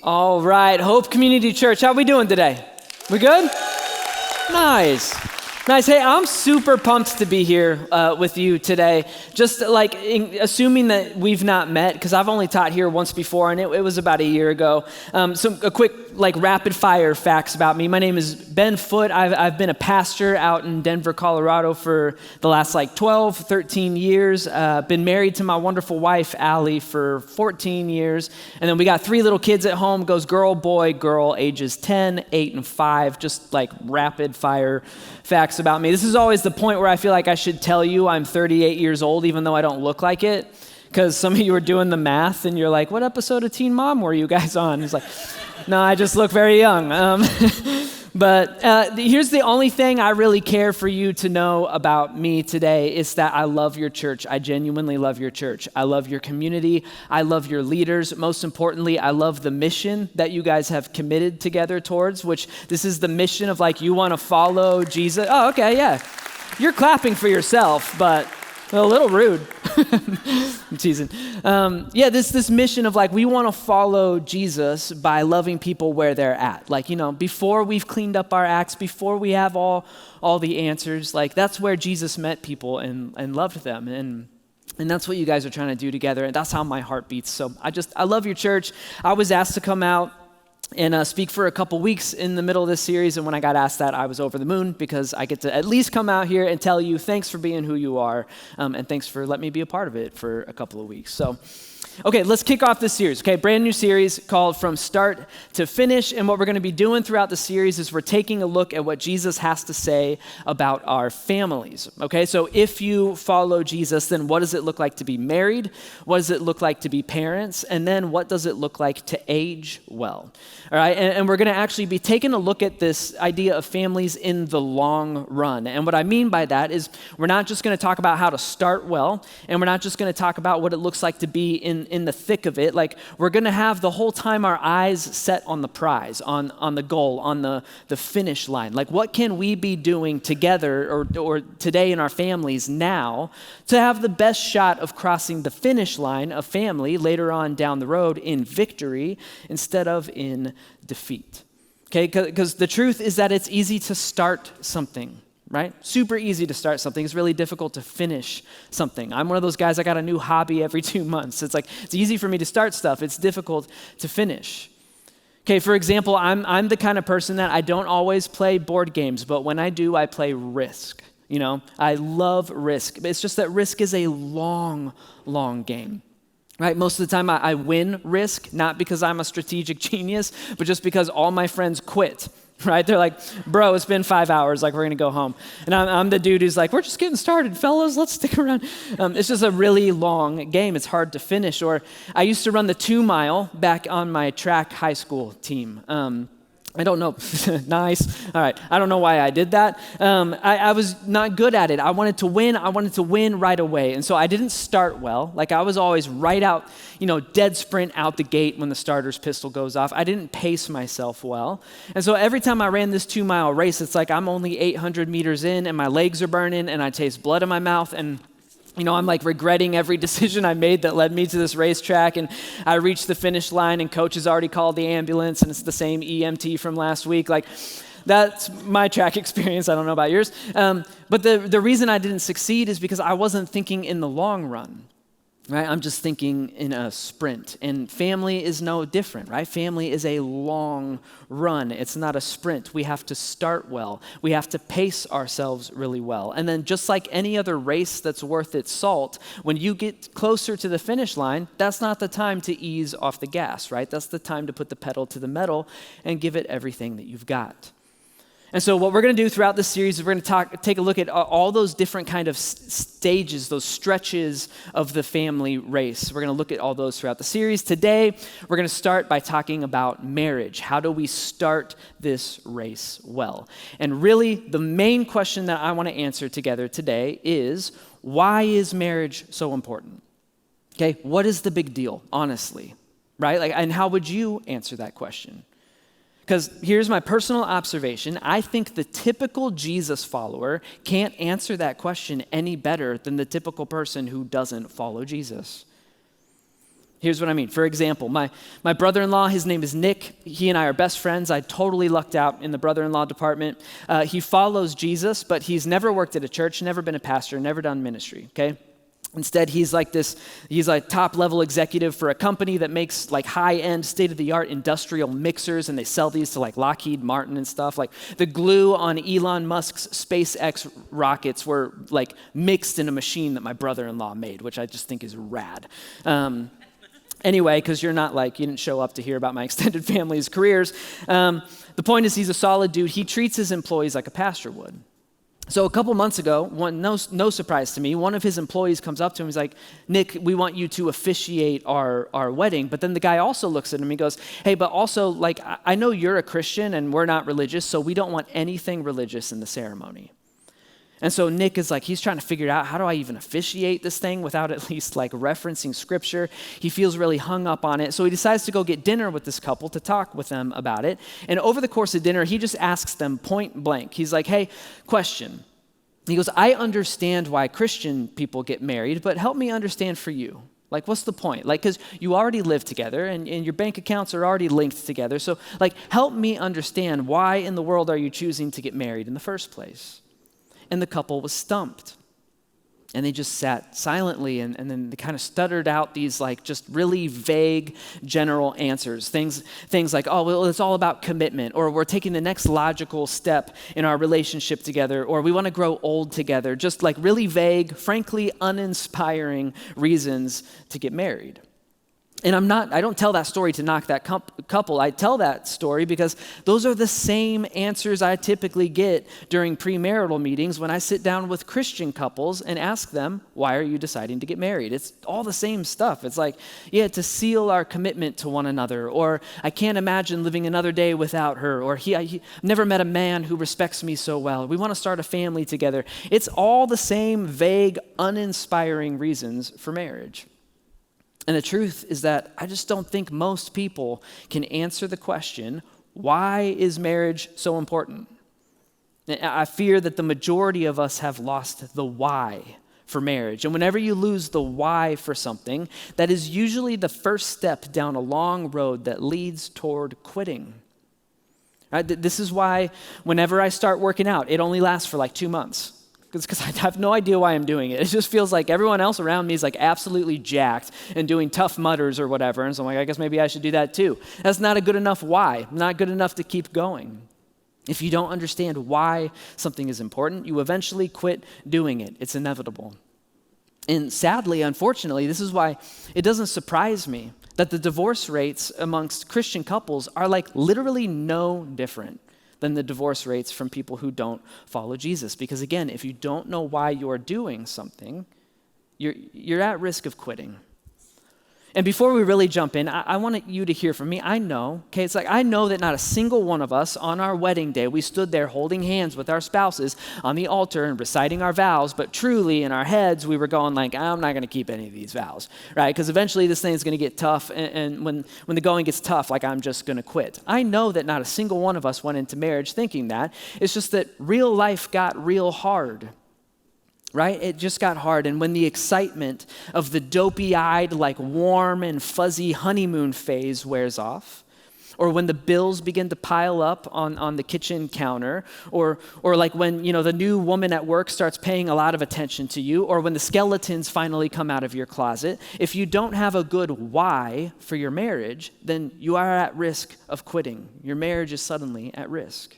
All right, Hope Community Church, how we doing today? We good? Nice. Nice. Hey, I'm super pumped to be here with you today. Just like assuming that we've not met, because I've only taught here once before, and it was about a year ago. So a quick rapid fire facts about me. My name is Ben Foote. I've been a pastor out in Denver, Colorado for the last 12, 13 years. Been married to my wonderful wife, Allie, for 14 years. And then we got 3 little kids at home. Goes girl, boy, girl, ages 10, 8, and 5. Just rapid fire facts about me. This is always the point where I feel like I should tell you I'm 38 years old, even though I don't look like it, because some of you are doing the math and you're like, what episode of Teen Mom were you guys on? It's like, no, I just look very young. But here's the only thing I really care for you to know about me today is that I love your church. I genuinely love your church. I love your community. I love your leaders. Most importantly, I love the mission that you guys have committed together towards, which this is the mission of you want to follow Jesus. Oh, okay, yeah. You're clapping for yourself, but a little rude. I'm teasing. This mission of we want to follow Jesus by loving people where they're at. Before we've cleaned up our acts, before we have all the answers, that's where Jesus met people and loved them. And that's what you guys are trying to do together. And that's how my heart beats. So I love your church. I was asked to come out and speak for a couple weeks in the middle of this series. And when I got asked that, I was over the moon because I get to at least come out here and tell you thanks for being who you are. And thanks for letting me be a part of it for a couple of weeks. So, okay, let's kick off this series. Okay, brand new series called From Start to Finish. And what we're going to be doing throughout the series is we're taking a look at what Jesus has to say about our families. Okay, so if you follow Jesus, then what does it look like to be married? What does it look like to be parents? And then what does it look like to age well? All right, and we're going to actually be taking a look at this idea of families in the long run. And what I mean by that is we're not just going to talk about how to start well, and we're not just going to talk about what it looks like to be in the thick of it. We're going to have the whole time our eyes set on the prize, on the goal, on the finish line. What can we be doing together or today in our families now to have the best shot of crossing the finish line of family later on down the road in victory instead of in defeat. Okay, because the truth is that it's easy to start something, right? Super easy to start something. It's really difficult to finish something. I'm one of those guys, I got a new hobby every 2 months. It's it's easy for me to start stuff. It's difficult to finish. Okay, for example, I'm the kind of person that I don't always play board games, but when I do, I play Risk. I love Risk. It's just that Risk is a long, long game. Right, most of the time I win Risk, not because I'm a strategic genius, but just because all my friends quit, right? They're like, bro, it's been 5 hours, we're gonna go home. And I'm the dude who's we're just getting started, fellas, let's stick around. It's just a really long game, it's hard to finish. Or I used to run the 2-mile back on my track high school team. I don't know. Nice. All right. I don't know why I did that. I was not good at it. I wanted to win. I wanted to win right away. And so I didn't start well. I was always right out, dead sprint out the gate when the starter's pistol goes off. I didn't pace myself well. And so every time I ran this 2-mile race, it's I'm only 800 meters in and my legs are burning and I taste blood in my mouth and I'm regretting every decision I made that led me to this racetrack, and I reached the finish line and coach has already called the ambulance and it's the same EMT from last week. That's my track experience. I don't know about yours. But the reason I didn't succeed is because I wasn't thinking in the long run. Right? I'm just thinking in a sprint, and family is no different, right? Family is a long run. It's not a sprint. We have to start well. We have to pace ourselves really well. And then just like any other race that's worth its salt, when you get closer to the finish line, that's not the time to ease off the gas, right? That's the time to put the pedal to the metal and give it everything that you've got. And so what we're going to do throughout this series is we're going to take a look at all those different kind of stages, those stretches of the family race. We're going to look at all those throughout the series. Today, we're going to start by talking about marriage. How do we start this race well? And really, the main question that I want to answer together today is, why is marriage so important? Okay, what is the big deal, honestly, right? And how would you answer that question? Because here's my personal observation. I think the typical Jesus follower can't answer that question any better than the typical person who doesn't follow Jesus. Here's what I mean. For example, my brother-in-law, his name is Nick. He and I are best friends. I totally lucked out in the brother-in-law department. He follows Jesus, but he's never worked at a church, never been a pastor, never done ministry, okay? Instead, he's a top-level executive for a company that makes like high-end, state-of-the-art industrial mixers, and they sell these to like Lockheed Martin and stuff. Like the glue on Elon Musk's SpaceX rockets were like mixed in a machine that my brother-in-law made, which I just think is rad. Anyway, because you didn't show up to hear about my extended family's careers. The point is he's a solid dude. He treats his employees like a pastor would. So a couple months ago, no surprise to me, one of his employees comes up to him. He's like, Nick, we want you to officiate our wedding. But then the guy also looks at him and goes, hey, but also, like, I know you're a Christian and we're not religious, so we don't want anything religious in the ceremony. And so Nick is like, he's trying to figure out, how do I even officiate this thing without at least like referencing scripture? He feels really hung up on it. So he decides to go get dinner with this couple to talk with them about it. And over the course of dinner, he just asks them point blank. He's like, hey, question. He goes, I understand why Christian people get married, but help me understand for you. Like, what's the point? Like, because you already live together and your bank accounts are already linked together. So like, help me understand, why in the world are you choosing to get married in the first place? And the couple was stumped. And they just sat silently and then they kind of stuttered out these like just really vague general answers. Things like, oh, well, it's all about commitment, or we're taking the next logical step in our relationship together, or we want to grow old together. Just like really vague, frankly uninspiring reasons to get married. And I don't tell that story to knock that couple. I tell that story because those are the same answers I typically get during premarital meetings when I sit down with Christian couples and ask them, why are you deciding to get married? It's all the same stuff. It's like, yeah, to seal our commitment to one another, or I can't imagine living another day without her, or I never met a man who respects me so well. We want to start a family together. It's all the same vague, uninspiring reasons for marriage. And the truth is that I just don't think most people can answer the question, why is marriage so important? I fear that the majority of us have lost the why for marriage. And whenever you lose the why for something, that is usually the first step down a long road that leads toward quitting. Right? This is why whenever I start working out, it only lasts for like 2 months. Because I have no idea why I'm doing it. It just feels like everyone else around me is like absolutely jacked and doing Tough Mudders or whatever. And so I'm like, I guess maybe I should do that too. That's not a good enough why, not good enough to keep going. If you don't understand why something is important, you eventually quit doing it. It's inevitable. And sadly, unfortunately, this is why it doesn't surprise me that the divorce rates amongst Christian couples are like literally no different than the divorce rates from people who don't follow Jesus. Because again, if you don't know why you're doing something, you're at risk of quitting. And before we really jump in, I want you to hear from me. I know that not a single one of us on our wedding day, we stood there holding hands with our spouses on the altar and reciting our vows, but truly in our heads, we were going like, I'm not going to keep any of these vows, right? Because eventually this thing's going to get tough, and when the going gets tough, like I'm just going to quit. I know that not a single one of us went into marriage thinking that. It's just that real life got real hard. Right? It just got hard. And when the excitement of the dopey-eyed, like warm and fuzzy honeymoon phase wears off, or when the bills begin to pile up on the kitchen counter, or like when, the new woman at work starts paying a lot of attention to you, or when the skeletons finally come out of your closet, if you don't have a good why for your marriage, then you are at risk of quitting. Your marriage is suddenly at risk.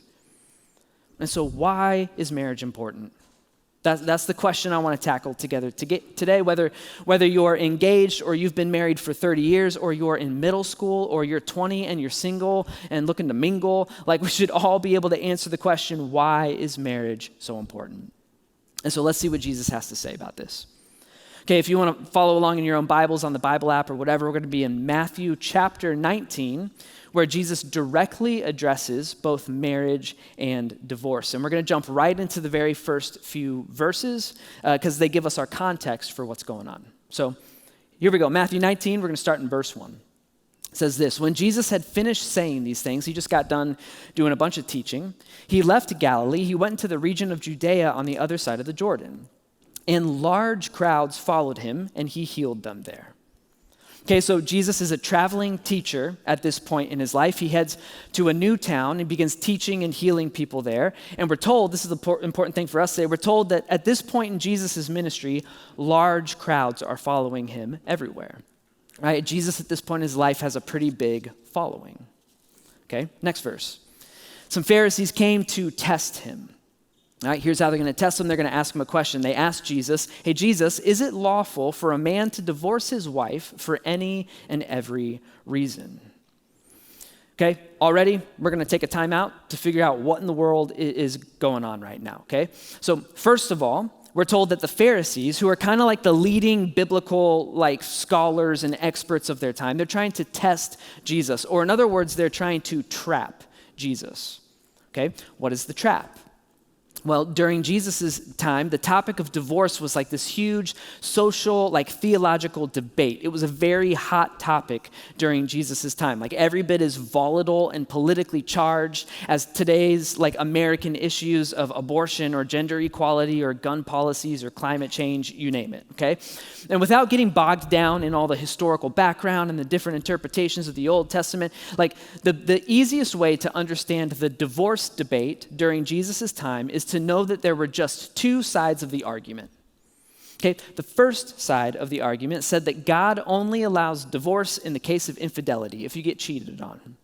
And so why is marriage important? That's the question I want to tackle together today, whether you're engaged or you've been married for 30 years, or you're in middle school, or you're 20 and you're single and looking to mingle. Like, we should all be able to answer the question, why is marriage so important? And so let's see what Jesus has to say about this. Okay, if you want to follow along in your own Bibles on the Bible app or whatever, we're going to be in Matthew chapter 19, where Jesus directly addresses both marriage and divorce. And we're going to jump right into the very first few verses because they give us our context for what's going on. So here we go. Matthew 19, we're going to start in verse 1. It says this: when Jesus had finished saying these things, he just got done doing a bunch of teaching. He left Galilee. He went into the region of Judea on the other side of the Jordan. And large crowds followed him, and he healed them there. Okay, so Jesus is a traveling teacher at this point in his life. He heads to a new town and begins teaching and healing people there. And we're told, this is the important thing for us today, we're told that at this point in Jesus' ministry, large crowds are following him everywhere. Right? Jesus at this point in his life has a pretty big following. Okay, next verse. Some Pharisees came to test him. All right, here's how they're going to test him. They're going to ask him a question. They ask Jesus, hey, Jesus, is it lawful for a man to divorce his wife for any and every reason? Okay, already we're going to take a time out to figure out what in the world is going on right now, okay? So first of all, we're told that the Pharisees, who are kind of like the leading biblical like scholars and experts of their time, they're trying to test Jesus, or in other words, they're trying to trap Jesus. Okay, what is the trap? Well, during Jesus' time, the topic of divorce was like this huge social, like theological debate. It was a very hot topic during Jesus' time, like every bit as volatile and politically charged as today's like American issues of abortion or gender equality or gun policies or climate change, you name it, okay? And without getting bogged down in all the historical background and the different interpretations of the Old Testament, like the easiest way to understand the divorce debate during Jesus' time is to know that there were just two sides of the argument. Okay, the first side of the argument said that God only allows divorce in the case of infidelity, if you get cheated on.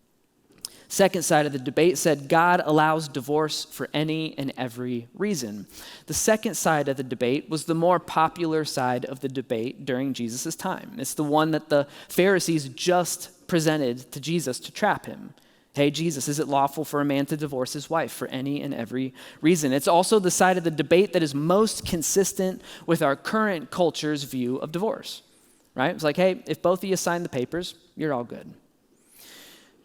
Second side of the debate said God allows divorce for any and every reason. The second side of the debate was the more popular side of the debate during Jesus' time. It's the one that the Pharisees just presented to Jesus to trap him. Hey, Jesus, is it lawful for a man to divorce his wife for any and every reason? It's also the side of the debate that is most consistent with our current culture's view of divorce, right? It's like, hey, if both of you sign the papers, you're all good.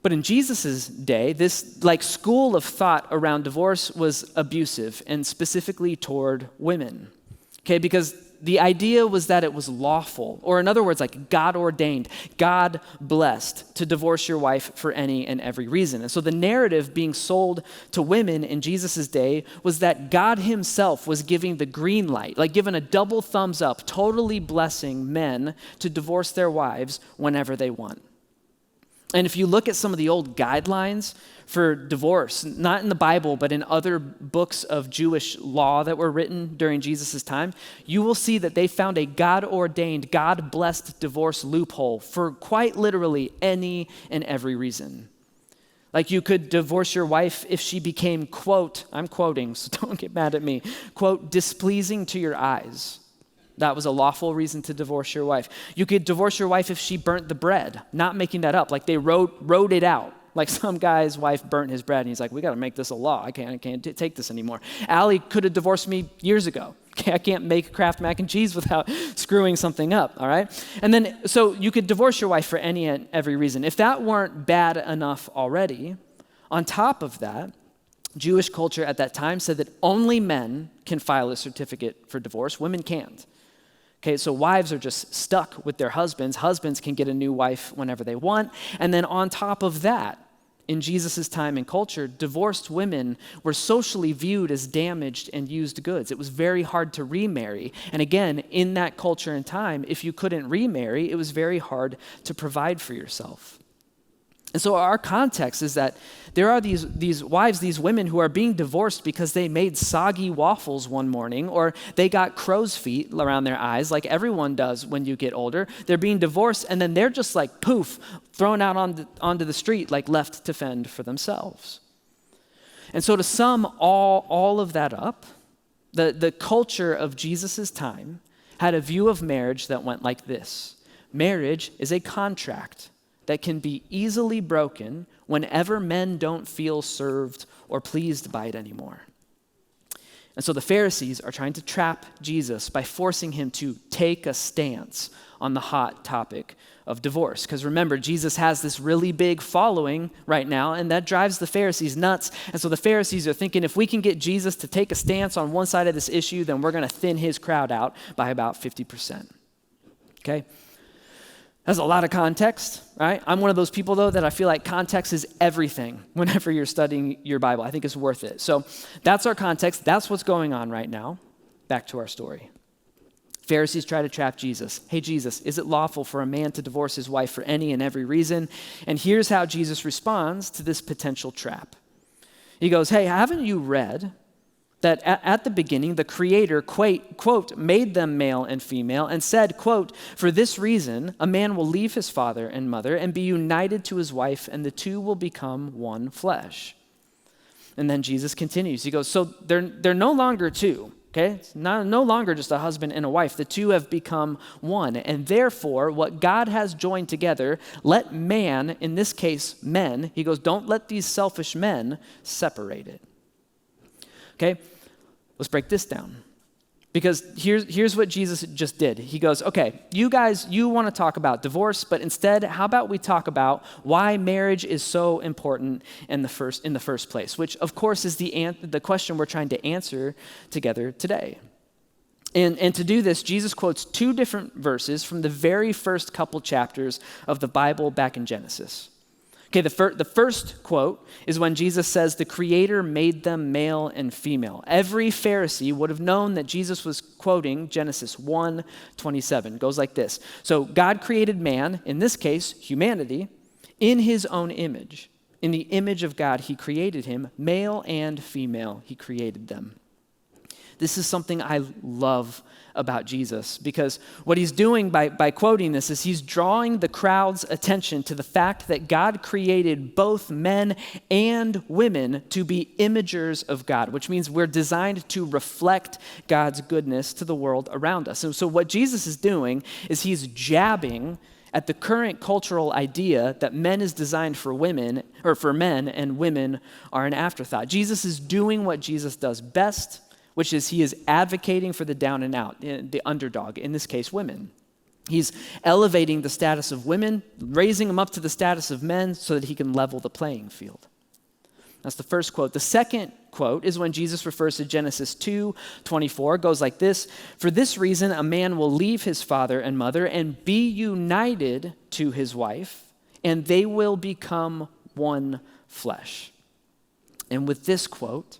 But in Jesus' day, this like school of thought around divorce was abusive and specifically toward women, okay? Because the idea was that it was lawful, or in other words, like God ordained, God blessed to divorce your wife for any and every reason. And so the narrative being sold to women in Jesus' day was that God himself was giving the green light, like giving a double thumbs up, totally blessing men to divorce their wives whenever they want. And if you look at some of the old guidelines for divorce, not in the Bible, but in other books of Jewish law that were written during Jesus' time, you will see that they found a God-ordained, God-blessed divorce loophole for quite literally any and every reason. Like you could divorce your wife if she became, quote, I'm quoting, so don't get mad at me, quote, displeasing to your eyes. That was a lawful reason to divorce your wife. You could divorce your wife if she burnt the bread, not making that up. Like they wrote it out. Like some guy's wife burnt his bread and he's like, we got to make this a law. I can't take this anymore. Allie could have divorced me years ago. Okay, I can't make Kraft mac and cheese without screwing something up, all right? And then, so you could divorce your wife for any and every reason. If that weren't bad enough already, on top of that, Jewish culture at that time said that only men can file a certificate for divorce. Women can't. Okay, so wives are just stuck with their husbands. Husbands can get a new wife whenever they want. And then on top of that, in Jesus' time and culture, divorced women were socially viewed as damaged and used goods. It was very hard to remarry. And again, in that culture and time, if you couldn't remarry, it was very hard to provide for yourself. And so our context is that there are these wives, these women who are being divorced because they made soggy waffles one morning, or they got crow's feet around their eyes like everyone does when you get older. They're being divorced and then they're just like poof, thrown out onto the street, like left to fend for themselves. And so to sum all of that up, the culture of Jesus' time had a view of marriage that went like this. Marriage is a contract that can be easily broken whenever men don't feel served or pleased by it anymore. And so the Pharisees are trying to trap Jesus by forcing him to take a stance on the hot topic of divorce. Because remember, Jesus has this really big following right now, and that drives the Pharisees nuts. And so the Pharisees are thinking, if we can get Jesus to take a stance on one side of this issue, then we're going to thin his crowd out by about 50%. Okay? That's a lot of context, right? I'm one of those people, though, that I feel like context is everything whenever you're studying your Bible. I think it's worth it. So that's our context. That's what's going on right now. Back to our story. Pharisees try to trap Jesus. Hey, Jesus, is it lawful for a man to divorce his wife for any and every reason? And here's how Jesus responds to this potential trap. He goes, hey, haven't you read that at the beginning, the Creator, quote, made them male and female and said, quote, for this reason, a man will leave his father and mother and be united to his wife, and the two will become one flesh. And then Jesus continues. He goes, so they're no longer two. Okay, it's no longer just a husband and a wife. The two have become one. And therefore, what God has joined together, let man, in this case, men, he goes, don't let these selfish men separate it. Okay, let's break this down. Because here's what Jesus just did. He goes, okay, you guys, you want to talk about divorce, but instead, how about we talk about why marriage is so important in the first place, which of course is the question we're trying to answer together today. And to do this, Jesus quotes two different verses from the very first couple chapters of the Bible back in Genesis. Okay, the first quote is when Jesus says the Creator made them male and female. Every Pharisee would have known that Jesus was quoting Genesis 1:27. It goes like this. So God created man, in this case, humanity, in his own image. In the image of God, he created him. Male and female, he created them. This is something I love about Jesus, because what he's doing by quoting this is he's drawing the crowd's attention to the fact that God created both men and women to be imagers of God, which means we're designed to reflect God's goodness to the world around us. So what Jesus is doing is he's jabbing at the current cultural idea that men is designed for women, or for men, and women are an afterthought. Jesus is doing what Jesus does best, which is he is advocating for the down and out, the underdog, in this case, women. He's elevating the status of women, raising them up to the status of men so that he can level the playing field. That's the first quote. The second quote is when Jesus refers to Genesis 2:24. It goes like this: for this reason, a man will leave his father and mother and be united to his wife, and they will become one flesh. And with this quote,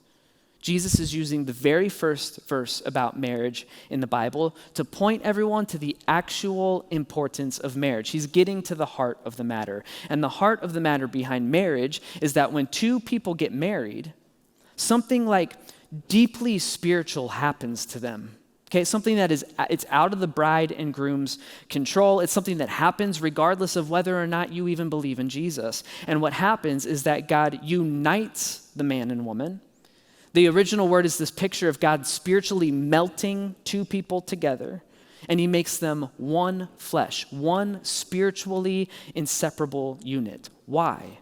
Jesus is using the very first verse about marriage in the Bible to point everyone to the actual importance of marriage. He's getting to the heart of the matter. And the heart of the matter behind marriage is that when two people get married, something like deeply spiritual happens to them. Okay, something that it's out of the bride and groom's control. It's something that happens regardless of whether or not you even believe in Jesus. And what happens is that God unites the man and woman. The original word is this picture of God spiritually melting two people together, and he makes them one flesh, one spiritually inseparable unit. Why?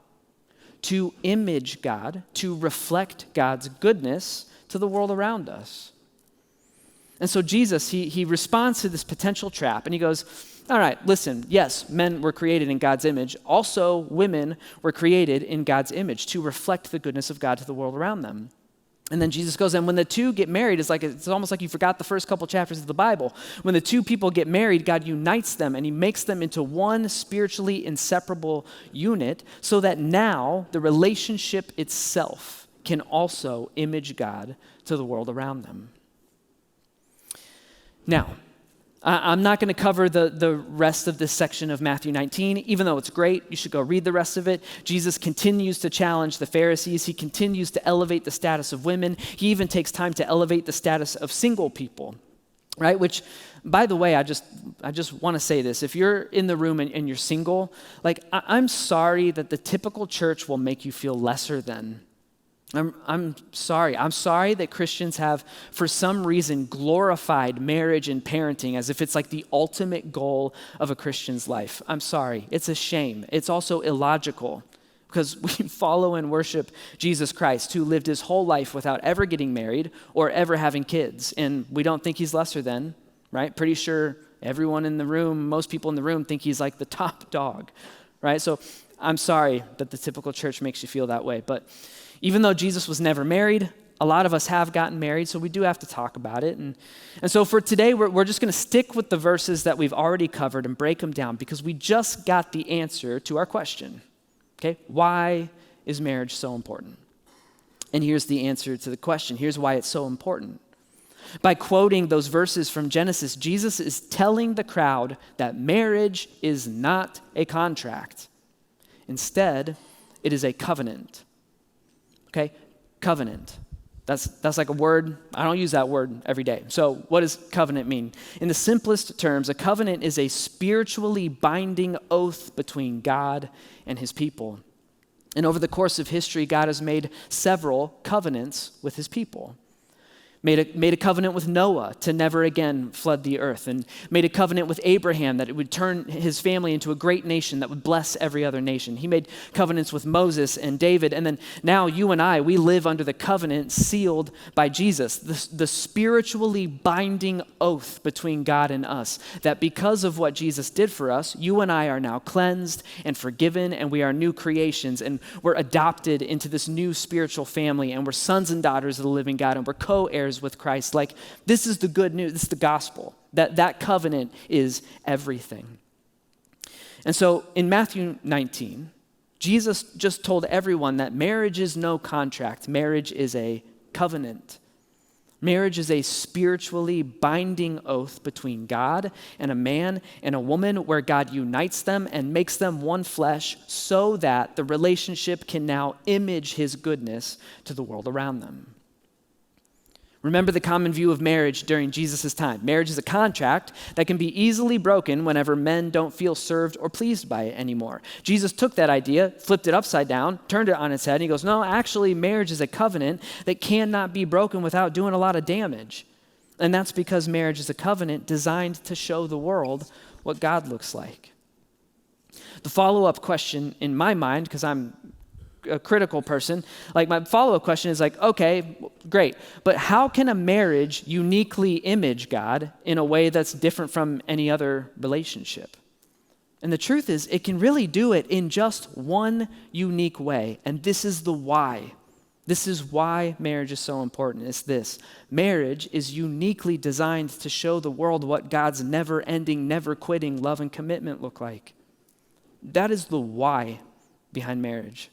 To image God, to reflect God's goodness to the world around us. And so Jesus, he responds to this potential trap, and he goes, all right, listen, yes, men were created in God's image. Also, women were created in God's image to reflect the goodness of God to the world around them. And then Jesus goes, and when the two get married, it's almost like you forgot the first couple chapters of the Bible. When the two people get married, God unites them and he makes them into one spiritually inseparable unit so that now the relationship itself can also image God to the world around them. Now, I'm not going to cover the rest of this section of Matthew 19. Even though it's great, you should go read the rest of it. Jesus continues to challenge the Pharisees. He continues to elevate the status of women. He even takes time to elevate the status of single people, right? Which, by the way, I just want to say this. If you're in the room and you're single, I'm sorry that the typical church will make you feel lesser than. I'm sorry. I'm sorry that Christians have, for some reason, glorified marriage and parenting as if it's like the ultimate goal of a Christian's life. I'm sorry. It's a shame. It's also illogical because we follow and worship Jesus Christ, who lived his whole life without ever getting married or ever having kids. And we don't think he's lesser than, right? Pretty sure everyone in the room, most people in the room think he's like the top dog, right? So I'm sorry that the typical church makes you feel that way. But even though Jesus was never married, a lot of us have gotten married, so we do have to talk about it. And so for today, we're just going to stick with the verses that we've already covered and break them down because we just got the answer to our question. Okay, why is marriage so important? And here's the answer to the question. Here's why it's so important. By quoting those verses from Genesis, Jesus is telling the crowd that marriage is not a contract. Instead, it is a covenant. Okay? Covenant. That's like a word. I don't use that word every day. So what does covenant mean? In the simplest terms, a covenant is a spiritually binding oath between God and his people. And over the course of history, God has made several covenants with his people. Made a covenant with Noah to never again flood the earth, and made a covenant with Abraham that it would turn his family into a great nation that would bless every other nation. He made covenants with Moses and David, and then now you and I, we live under the covenant sealed by Jesus, the spiritually binding oath between God and us, that because of what Jesus did for us, you and I are now cleansed and forgiven, and we are new creations, and we're adopted into this new spiritual family, and we're sons and daughters of the living God, and we're co-heirs with Christ. Like, this is the good news. This is the gospel. That covenant is everything. And so in Matthew 19, Jesus just told everyone that marriage is no contract. Marriage is a covenant. Marriage is a spiritually binding oath between God and a man and a woman where God unites them and makes them one flesh so that the relationship can now image his goodness to the world around them. Remember the common view of marriage during Jesus' time. Marriage is a contract that can be easily broken whenever men don't feel served or pleased by it anymore. Jesus took that idea, flipped it upside down, turned it on its head, and he goes, no, actually, marriage is a covenant that cannot be broken without doing a lot of damage. And that's because marriage is a covenant designed to show the world what God looks like. The follow-up question in my mind, because I'm a critical person, like my follow-up question is like, okay, great, but how can a marriage uniquely image God in a way that's different from any other relationship? And the truth is, it can really do it in just one unique way, and this is the why. This is why marriage is so important. It's this: marriage is uniquely designed to show the world what God's never-ending, never-quitting love and commitment look like. That is the why behind marriage.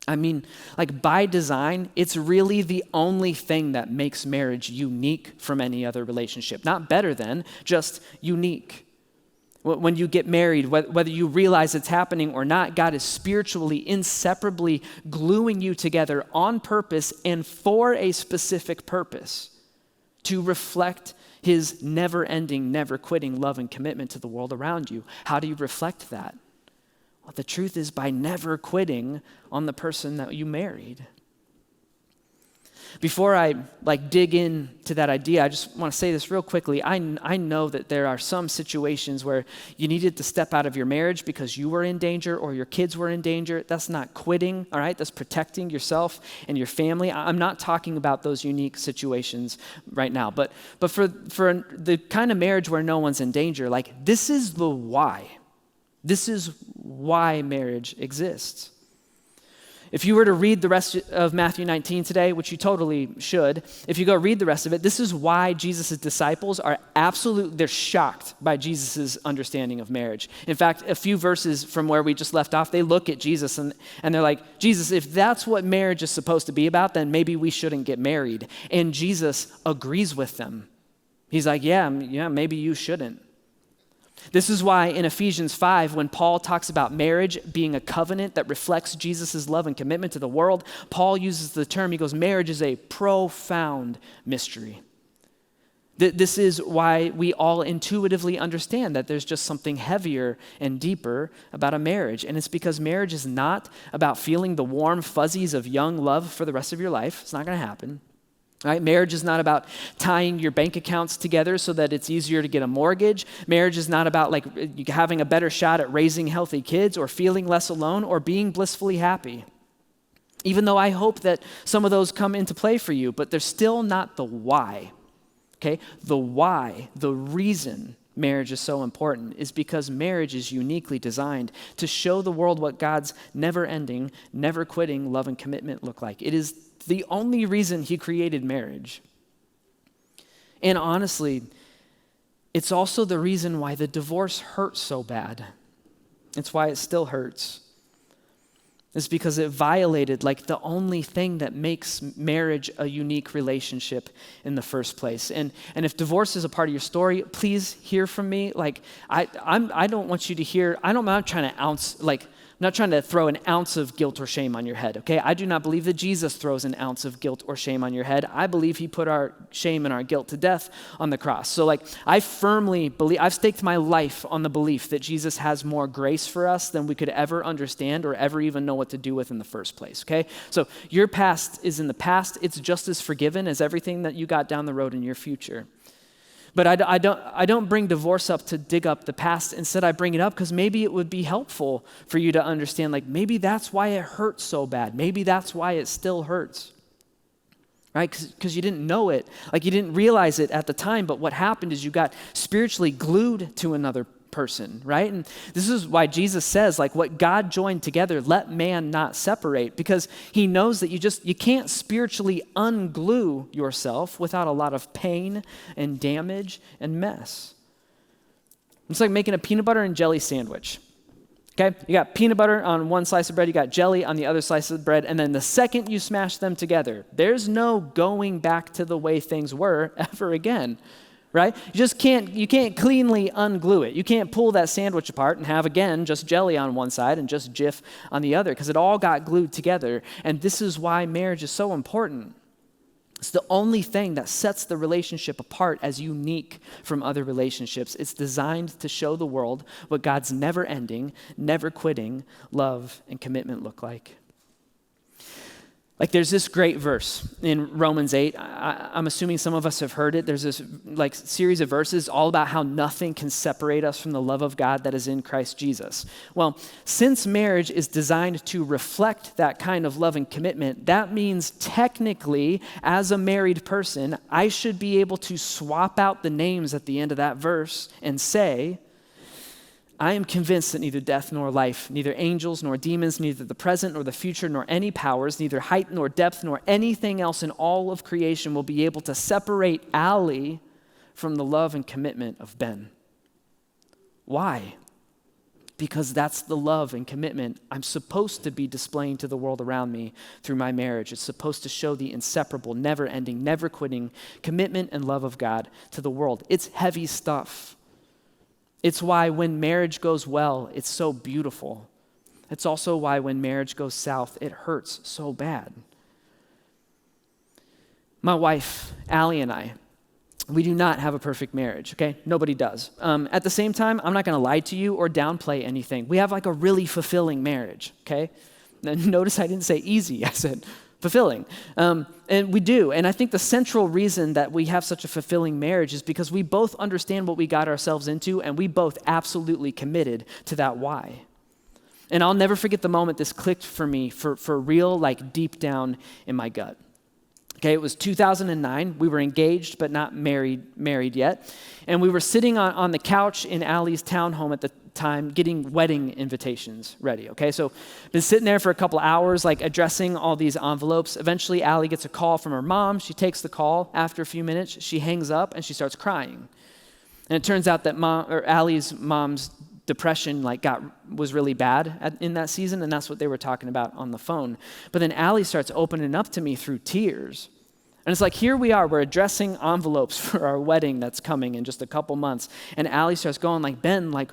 I mean, like by design, it's really the only thing that makes marriage unique from any other relationship. Not better than, just unique. When you get married, whether you realize it's happening or not, God is spiritually, inseparably gluing you together on purpose and for a specific purpose to reflect his never-ending, never-quitting love and commitment to the world around you. How do you reflect that? Well, the truth is by never quitting on the person that you married. Before I dig into that idea, I just want to say this real quickly. I know that there are some situations where you needed to step out of your marriage because you were in danger or your kids were in danger. That's not quitting, all right? That's protecting yourself and your family. I'm not talking about those unique situations right now. But for the kind of marriage where no one's in danger, like this is the why. This is why marriage exists. If you were to read the rest of Matthew 19 today, which you totally should, if you go read the rest of it, this is why Jesus' disciples are they're shocked by Jesus' understanding of marriage. In fact, a few verses from where we just left off, they look at Jesus and they're like, Jesus, if that's what marriage is supposed to be about, then maybe we shouldn't get married. And Jesus agrees with them. He's like, yeah, maybe you shouldn't. This is why in Ephesians 5, when Paul talks about marriage being a covenant that reflects Jesus' love and commitment to the world, Paul uses the term, he goes, marriage is a profound mystery. This is why we all intuitively understand that there's just something heavier and deeper about a marriage. And it's because marriage is not about feeling the warm fuzzies of young love for the rest of your life. It's not going to happen. Right? Marriage is not about tying your bank accounts together so that it's easier to get a mortgage. Marriage is not about having a better shot at raising healthy kids or feeling less alone or being blissfully happy. Even though I hope that some of those come into play for you, but they're still not the why. Okay? The why, the reason marriage is so important is because marriage is uniquely designed to show the world what God's never-ending, never-quitting love and commitment look like. It is the only reason he created marriage. And honestly, it's also the reason why the divorce hurts so bad. It's why it still hurts. is because it violated like the only thing that makes marriage a unique relationship in the first place. And if divorce is a part of your story, please hear from me. Like I don't want you to hear, I'm not trying to throw an ounce of guilt or shame on your head, okay? I do not believe that Jesus throws an ounce of guilt or shame on your head. I believe he put our shame and our guilt to death on the cross. So like, I firmly believe, I've staked my life on the belief that Jesus has more grace for us than we could ever understand or ever even know what to do with in the first place, okay? So your past is in the past. It's just as forgiven as everything that you got down the road in your future. But I don't bring divorce up to dig up the past. Instead, I bring it up because maybe it would be helpful for you to understand, like maybe that's why it hurts so bad. Maybe that's why it still hurts, right? Because you didn't know it. Like you didn't realize it at the time, but what happened is you got spiritually glued to another person, right? And this is why Jesus says, like, what God joined together, let man not separate, because he knows that you can't spiritually unglue yourself without a lot of pain and damage and mess. It's like making a peanut butter and jelly sandwich. Okay, you got peanut butter on one slice of bread, you got jelly on the other slice of bread, and then the second you smash them together, there's no going back to the way things were ever again. Right? You can't cleanly unglue it. You can't pull that sandwich apart and have, again, just jelly on one side and just Jif on the other, because it all got glued together. And this is why marriage is so important. It's the only thing that sets the relationship apart as unique from other relationships. It's designed to show the world what God's never-ending, never-quitting love and commitment look like. Like there's this great verse in Romans 8. I'm assuming some of us have heard it. There's this like series of verses all about how nothing can separate us from the love of God that is in Christ Jesus. Well, since marriage is designed to reflect that kind of love and commitment, that means technically, as a married person, I should be able to swap out the names at the end of that verse and say, I am convinced that neither death nor life, neither angels nor demons, neither the present nor the future, nor any powers, neither height nor depth, nor anything else in all of creation will be able to separate Allie from the love and commitment of Ben. Why? Because that's the love and commitment I'm supposed to be displaying to the world around me through my marriage. It's supposed to show the inseparable, never-ending, never-quitting commitment and love of God to the world. It's heavy stuff. It's why when marriage goes well, it's so beautiful. It's also why when marriage goes south, it hurts so bad. My wife, Allie, and I, we do not have a perfect marriage, okay? Nobody does. At the same time, I'm not going to lie to you or downplay anything. We have like a really fulfilling marriage, okay? Notice I didn't say easy, I said fulfilling. And we do. And I think the central reason that we have such a fulfilling marriage is because we both understand what we got ourselves into, and we both absolutely committed to that why. And I'll never forget the moment this clicked for me for real, like deep down in my gut. Okay, it was 2009. We were engaged but not married yet. And we were sitting on the couch in Allie's townhome at the time getting wedding invitations ready, okay? So been sitting there for a couple hours, like addressing all these envelopes. Eventually, Allie gets a call from her mom. She takes the call. After a few minutes, she hangs up and she starts crying. And it turns out that Allie's mom's depression was really bad in that season, and that's what they were talking about on the phone. But then Allie starts opening up to me through tears. And it's like, here we are, we're addressing envelopes for our wedding that's coming in just a couple months. And Allie starts going like, Ben, like,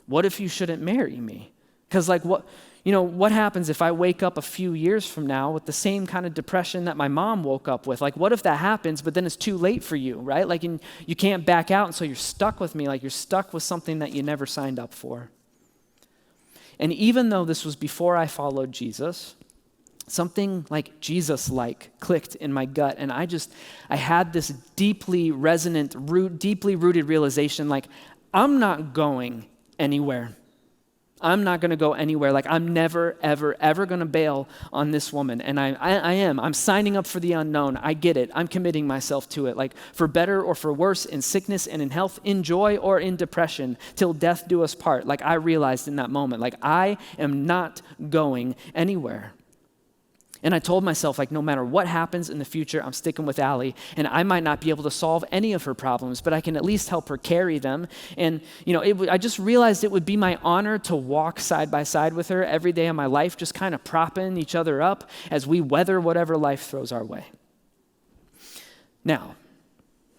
what if you shouldn't marry me? Because like, what happens if I wake up a few years from now with the same kind of depression that my mom woke up with? Like, what if that happens, but then it's too late for you, right? Like, and you can't back out, and so you're stuck with me, like you're stuck with something that you never signed up for. And even though this was before I followed Jesus, something like Jesus-like clicked in my gut, and I had this deeply resonant, deeply rooted realization, like, I'm not going anywhere. I'm not going to go anywhere. Like, I'm never, ever, ever going to bail on this woman. And I'm signing up for the unknown. I get it. I'm committing myself to it. Like, for better or for worse, in sickness and in health, in joy or in depression, till death do us part. Like, I realized in that moment, like, I am not going anywhere. And I told myself, like, no matter what happens in the future, I'm sticking with Allie. And I might not be able to solve any of her problems, but I can at least help her carry them. And, I just realized it would be my honor to walk side by side with her every day of my life, just kind of propping each other up as we weather whatever life throws our way. Now,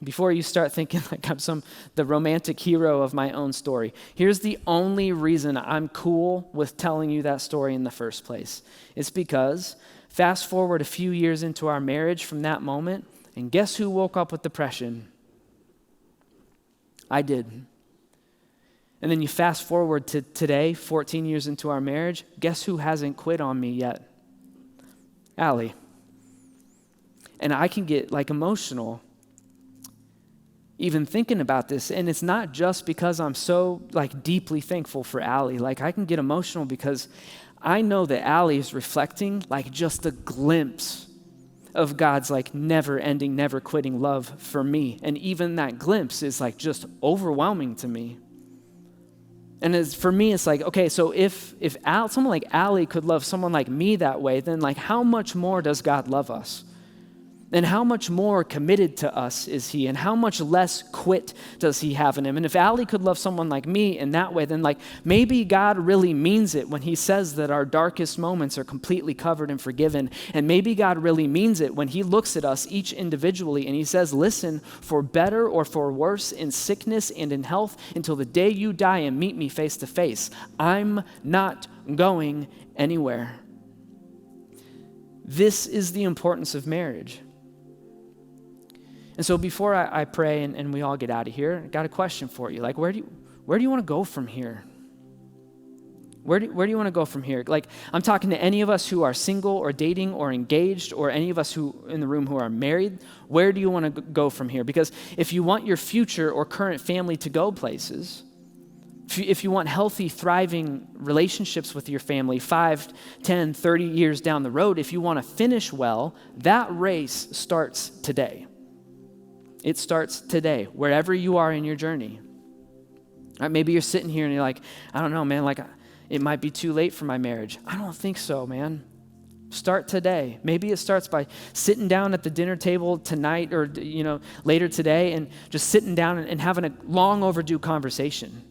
before you start thinking like I'm the romantic hero of my own story, here's the only reason I'm cool with telling you that story in the first place. It's because fast forward a few years into our marriage from that moment, and guess who woke up with depression? I did. And then you fast forward to today, 14 years into our marriage, guess who hasn't quit on me yet? Allie. And I can get like emotional even thinking about this. And it's not just because I'm so like deeply thankful for Allie. Like I can get emotional because I know that Allie is reflecting like just a glimpse of God's like never ending, never quitting love for me. And even that glimpse is like just overwhelming to me. And for me, it's like, okay, so if someone like Allie could love someone like me that way, then like how much more does God love us? And how much more committed to us is he? And how much less quit does he have in him? And if Allie could love someone like me in that way, then like maybe God really means it when he says that our darkest moments are completely covered and forgiven. And maybe God really means it when he looks at us each individually and he says, listen, for better or for worse, in sickness and in health, until the day you die and meet me face to face, I'm not going anywhere. This is the importance of marriage. And so before I pray and we all get out of here, I got a question for you. Like, where do you want to go from here? Where do you want to go from here? Like, I'm talking to any of us who are single or dating or engaged, or any of us who in the room who are married. Where do you want to go from here? Because if you want your future or current family to go places, if you want healthy, thriving relationships with your family 5, 10, 30 years down the road, if you want to finish well, that race starts today. It starts today, wherever you are in your journey. Right, maybe you're sitting here and you're like, I don't know, man, like it might be too late for my marriage. I don't think so, man. Start today. Maybe it starts by sitting down at the dinner table tonight or later today and just sitting down and having a long overdue conversation,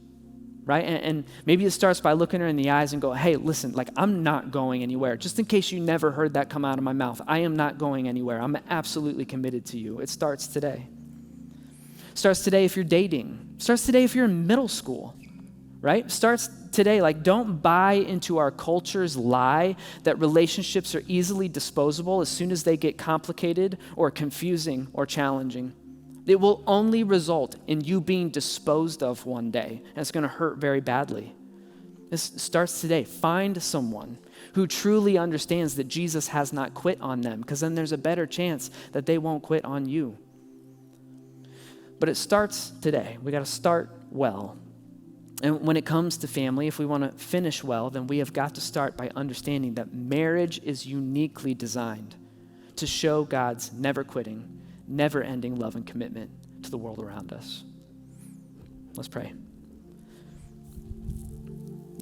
right? And maybe it starts by looking her in the eyes and go, hey, listen, like I'm not going anywhere. Just in case you never heard that come out of my mouth, I am not going anywhere. I'm absolutely committed to you. It starts today. Starts today if you're dating. Starts today if you're in middle school, right? Starts today. Like, don't buy into our culture's lie that relationships are easily disposable as soon as they get complicated or confusing or challenging. It will only result in you being disposed of one day, and it's going to hurt very badly. This starts today. Find someone who truly understands that Jesus has not quit on them, because then there's a better chance that they won't quit on you. But it starts today. We got to start well. And when it comes to family, if we want to finish well, then we have got to start by understanding that marriage is uniquely designed to show God's never quitting, never ending love and commitment to the world around us. Let's pray.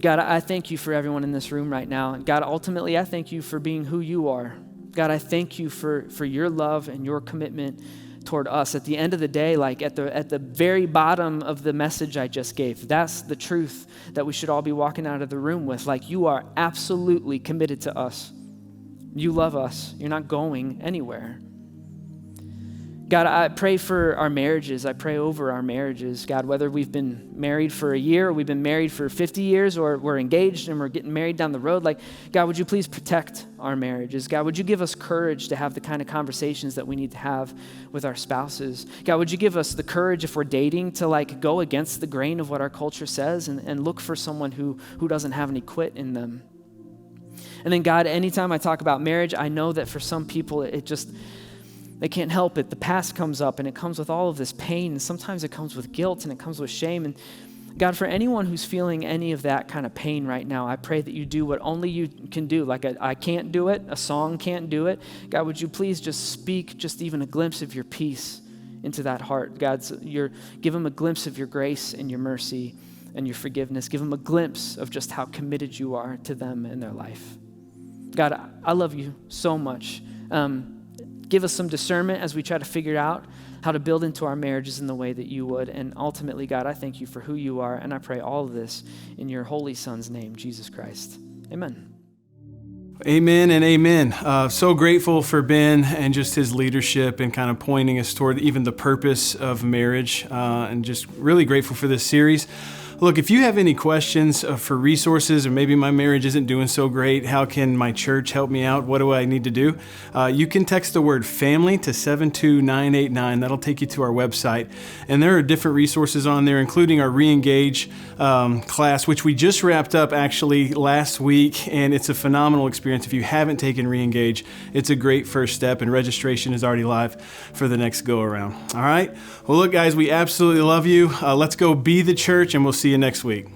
God, I thank you for everyone in this room right now. God, ultimately, I thank you for being who you are. God, I thank you for your love and your commitment toward us. At the end of the day, like at the very bottom of the message I just gave, that's the truth that we should all be walking out of the room with. Like, you are absolutely committed to us. You love us. You're not going anywhere. God, I pray for our marriages. I pray over our marriages. God, whether we've been married for a year, or we've been married for 50 years, or we're engaged and we're getting married down the road, like, God, would you please protect our marriages? God, would you give us courage to have the kind of conversations that we need to have with our spouses? God, would you give us the courage if we're dating to like go against the grain of what our culture says and look for someone who doesn't have any quit in them? And then God, anytime I talk about marriage, I know that for some people they can't help it. The past comes up and it comes with all of this pain. And sometimes it comes with guilt and it comes with shame. And God, for anyone who's feeling any of that kind of pain right now, I pray that you do what only you can do. Like I can't do it. A song can't do it. God, would you please just speak just even a glimpse of your peace into that heart. God, give them a glimpse of your grace and your mercy and your forgiveness. Give them a glimpse of just how committed you are to them in their life. God, I love you so much. Give us some discernment as we try to figure out how to build into our marriages in the way that you would. And ultimately, God, I thank you for who you are. And I pray all of this in your holy Son's name, Jesus Christ. Amen. Amen and amen. So grateful for Ben and just his leadership and kind of pointing us toward even the purpose of marriage, and just really grateful for this series. Look, if you have any questions for resources, or maybe my marriage isn't doing so great, how can my church help me out? What do I need to do? You can text the word family to 72989. That'll take you to our website. And there are different resources on there, including our Reengage class, which we just wrapped up actually last week. And it's a phenomenal experience. If you haven't taken Reengage, it's a great first step, and registration is already live for the next go around. All right. Well, look, guys, we absolutely love you. Let's go be the church, and we'll see you next week.